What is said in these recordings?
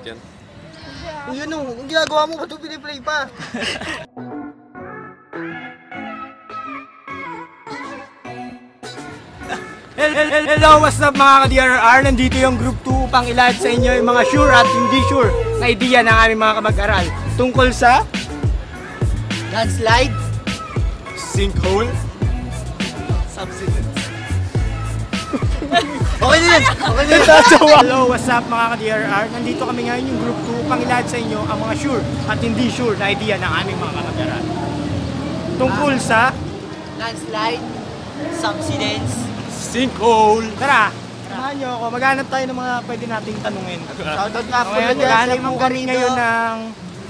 Yan. Yun o, ang ginagawa mo, ba't mo piniplay pa? Hello, what's up mga ka-DRR? Nandito yung Group 2 upang i-live sa inyo yung mga sure at hindi sure na idea ng aming mga kamag-aral tungkol sa Landslide? sinkhole, Subsidence. Okay na yan! Okay na yan! Hello, what's up mga ka-DRR? Nandito kami ngayon yung Group 2 upang i-live sa inyo ang mga sure at hindi sure na idea ng aming mga kamag-aral tungkol sa Landslide? Subsidence? sinkhole. Tara! Samahan nyo ako, maghanap tayo ng mga pwede nating tanungin. Shoutout nga po Ngayon, na dyan sa maghanap mga kami ngayon ng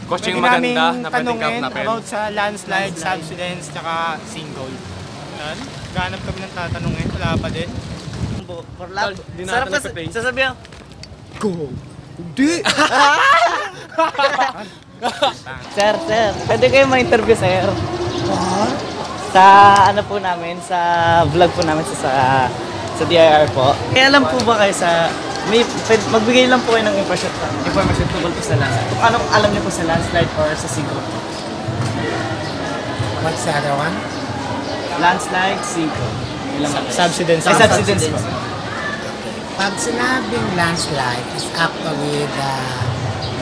Coaching pwede naming maganda na pwedeng tanungin kapnapin. about sa landslide, subsidence, tsaka sinkhole. Yan. Maghanap kami ng tatanungin, wala pa din. For love. Di natin nagpe-play. Sasabihan. Go! Hindi! Sir, pwede kayo ma-interview, sir? Sa ano po namin, sa vlog po namin sa DIR po. Kaya alam po ba kayo sa, magbigay lang po kayo ng information tungkol po sa landslide. Kung anong alam niyo po sa landslide or sa sinkhole? What's the other one? Landslide, sinkhole. Subsidence. Ay, subsidence po. Pag sinabing landslide is actually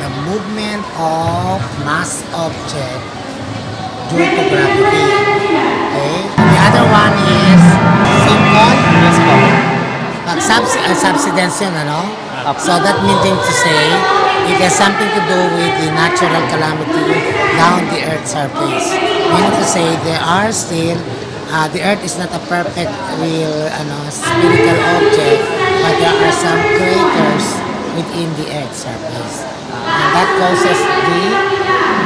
the movement of mass object due to gravity. Okay? The other one is sinkhole. Yes po. Pag subsidence yun, ano? So that meaning to say, it has something to do with the natural calamity down the Earth's surface. Meaning to say, there are still the Earth is not a perfect, real, spherical object, but there are some craters within the Earth's surface. And that causes the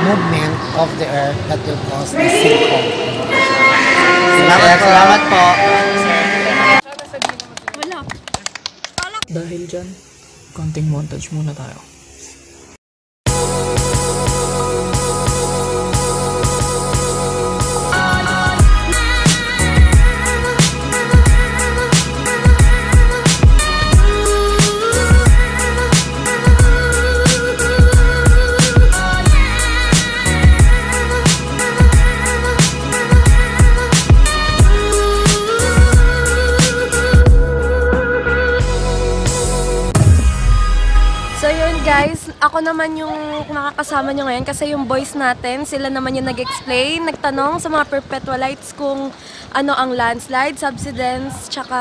movement of the Earth that will cause the sinkhole. Salamat po. Dahil dyan, konting montage muna tayo. So yun guys, ako naman yung makakasama nyo ngayon kasi yung boys natin, sila naman yung nag-explain, nagtanong sa mga perpetualites kung ano ang landslide, subsidence, tsaka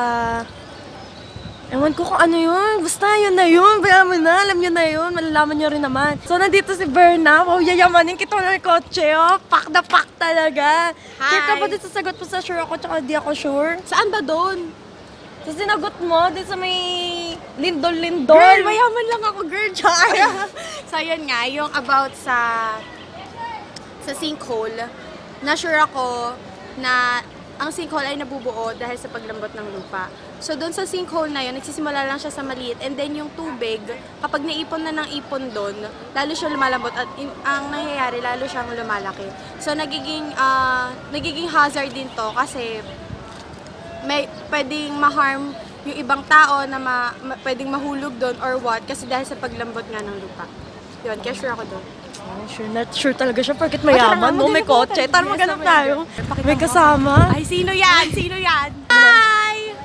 ewan ko kung ano yun, basta yun na yun, bayan mo na, alam nyo na yun, malalaman nyo rin naman. So nandito si Berna, wow, yayamanin kita ng kotse, oh, pak na pak talaga. Hi. Sure ka ba dito sasagot mo sa sure ako, tsaka di ako sure? Saan ba doon? So sinagot mo, din sa may lindol-lindol. Girl, mayaman lang ako, girl. So, yun nga, yung about sa sinkhole, na-sure ako na ang sinkhole ay nabubuo dahil sa paglambot ng lupa. So, doon sa sinkhole na yun, nagsisimula lang siya sa maliit, and then yung tubig, kapag naipon na ng ipon doon, lalo siya lumalambot at ang nangyayari, lalo siyang lumalaki. So, nagiging hazard din to kasi may pwedeng ma-harm yung ibang tao na pwedeng mahulog doon or what kasi dahil sa paglambot nga ng lupa. Yun, kaya sure ako doon. Oh, sure talaga siya porket mayaman mo, may kotse. Tara maghanap tayo. May kasama. Ay, sino yan? Sino yan? Hi!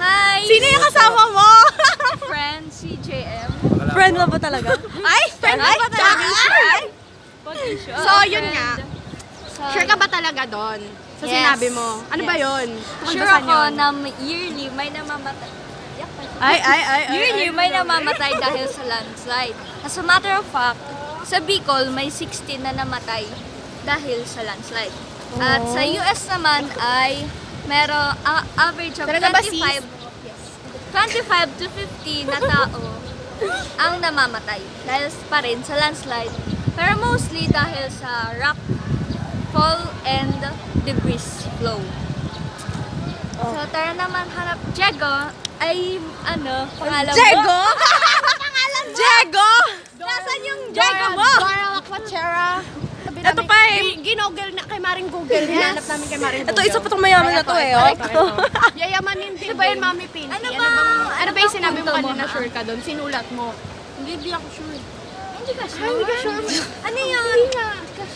Hi! Sino yung kasama mo? Friend, CJM. Friend mo ba talaga? Ay, friend mo ba talaga? Ay! So, yun nga. Sure ka ba talaga doon? Sa sinabi mo. Ano ba yun? Sure ako na yearly may namamatay. Yearly may namamatay dahil sa landslide. As a matter of fact, sa Bicol may 16 na namatay dahil sa landslide. At sa US naman ay merong average of 25 to 50 na tao ang namamatay dahil pa rin sa landslide. Pero mostly dahil sa rock fall and debris flow. So, tara naman hanap. Diego ay pangalan mo? Diego? Pangalan mo? Diego? Nasaan yung Diego mo? Dora Aquachera. Ito pa eh. Ginoggle na kay Maring Google. Hinanap namin kay Maring Google. Ito, isa pa itong mayaman na to eh, oh. Yayamanin din ba yun, Mami Pinky? Ano ba yung sinabi mo kanina, sure ka doon? Sinulat mo. Hindi ako sure. Hindi ka sure? Ano yun?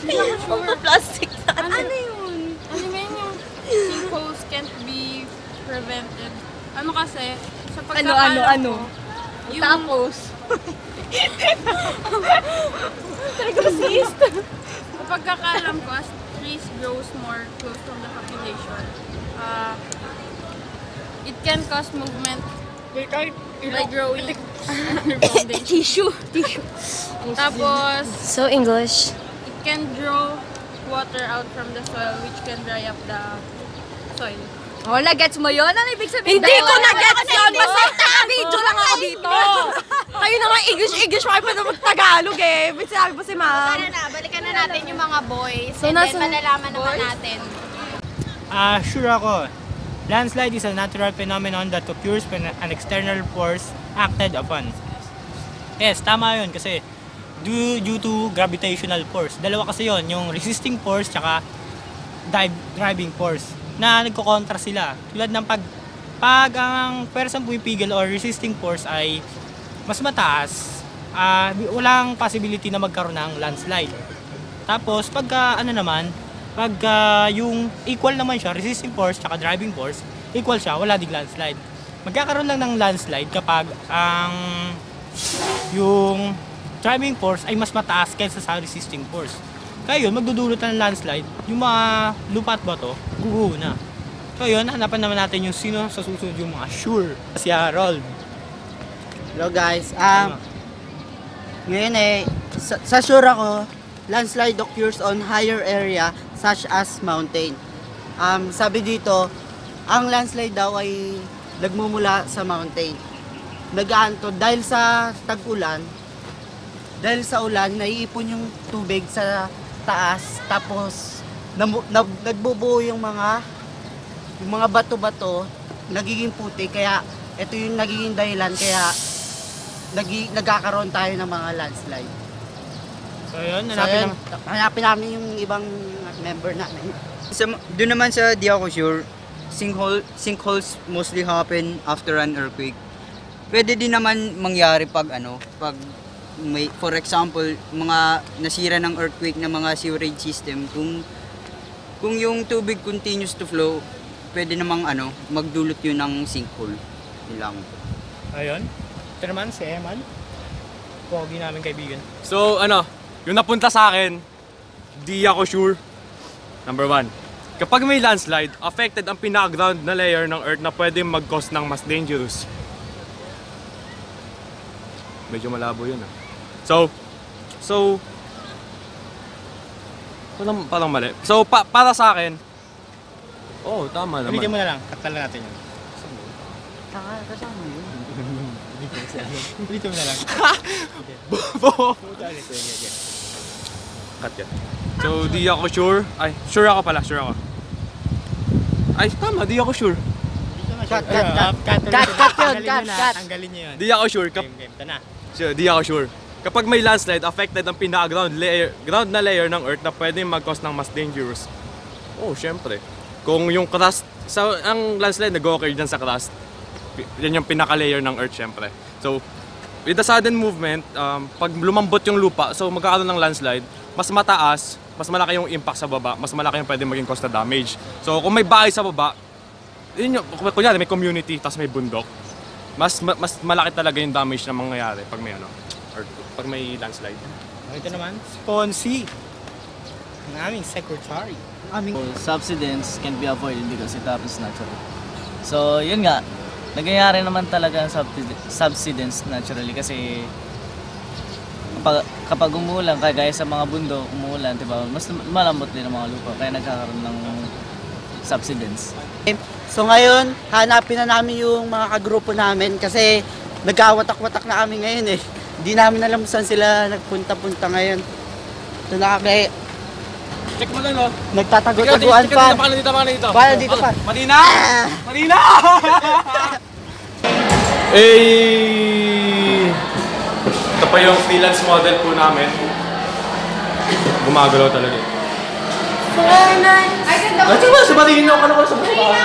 Hindi ako sure. Plastic. Ano yun? Ano yun yung sinkholes can't be prevented? Ano kasi, sa pagkakaalam ko, yung... Tapos. Sa pagkakaalam ko, as trees grows more close to the population, it can cause movement by growing under foundation. Tissue. Tapos, So English. it can draw water out from the soil which can dry up the soil. Oh, na-gets mo yun? Ano ibig sabihin? Hindi ko na-gets yun! Basta naka-video lang ako dito! Kayo naman English, pa na mag-Tagalog eh. Ba't sinabi po si ma'am? Balikan na natin yung mga boys. So, nasa- malalaman naman natin. Sure ako. Landslide is a natural phenomenon that occurs when an external force acted upon. Yes, tama yun kasi due to gravitational force. Dalawa kasi yun, yung resisting force tsaka driving force na nagko-kontra sila. Tulad ng pag ang persang pumipigil or resisting force ay mas mataas, walang possibility na magkaroon ng landslide. Tapos pagka yung equal naman siya, resisting force tsaka driving force, equal siya, wala ding landslide. Magkakaroon lang ng landslide kapag yung driving force ay mas mataas kaysa sa resisting force. Kaya yun, magdudulot ng landslide, yung mga lupa at bato, guguho na. So yun, hanapan naman natin yung sino sa susunod yung mga sure. Si Harold. Hello guys, ngayon sa sure ako, landslide occurs on higher area such as mountain. Sabi dito, ang landslide daw ay nagmumula sa mountain. Nagaanto dahil sa tag-ulan, dahil sa ulan, naiipon yung tubig sa taas, tapos nagbubuo yung mga bato-bato, nagiging puti, kaya ito yung nagiging dahilan kaya nagkakaroon tayo ng mga landslide. So yun, hanapin namin yung ibang member namin. Doon naman sa di ako sure, sinkholes mostly happen after an earthquake. Pwede din naman mangyari pag may, for example, mga nasira ng earthquake na mga sewerage system, kung yung tubig continues to flow, pwede namang magdulot yun ng sinkhole. Yun lang. Ayun. Ito naman si Eman. Pogi namin kaibigan. So yung napunta sa akin, di ako sure. Number 1. Kapag may landslide, affected ang pinaka-ground na layer ng earth na pwede mag-cause ng mas dangerous. Medyo malabo yun So, parang mali. So, para sa akin, tama naman. Ulitin mo na lang, katal natin yun. Kasama yun. Ulitin mo na lang. Cut yan. So, di ako sure. Ay, sure ako pala, sure ako. Ay, tama, di ako sure. Cut. Tanggalin niyo yun. Di ako sure. Game, tana. Di ako sure. Kapag may landslide, affected ang pinaka-ground na layer ng earth na pwedeng mag-cause ng mas dangerous. Syempre. Kung yung crust, ang landslide nag-occur dyan sa crust, yan yung pinaka-layer ng earth, syempre. So, with the sudden movement, pag lumambot yung lupa, so magkakaroon ng landslide, mas mataas, mas malaki yung impact sa baba, mas malaki yung pwedeng maging cause na damage. So, kung may bahay sa baba, yun yung, kunyari may community, tapos may bundok, mas malaki talaga yung damage na mangyayari pag may or pag may landslide. Ito naman, Sponsi. Ang aming secretary. Subsidence can be avoided because it happens naturally. So, yun nga. Nagyayari naman talaga ang subsidence naturally kasi kapag umuulan, kaya sa mga bundok, umuulan, diba? Mas malambot din ang mga lupa, kaya nagkakaroon ng subsidence. So ngayon, hanapin na namin yung mga kagrupo namin kasi nagkawatak-watak na kami ngayon eh. Hindi namin alam saan sila nagpunta-punta ngayon. Ito na kami. Check mo lang, Nagtatago-taguan pa. Dito. Bala dito pa. Marina! Marina! Ito pa yung freelance model po namin. Gumagalaw talaga. Ay, ganda ko. Sabatiin nyo, ano ko sa buka?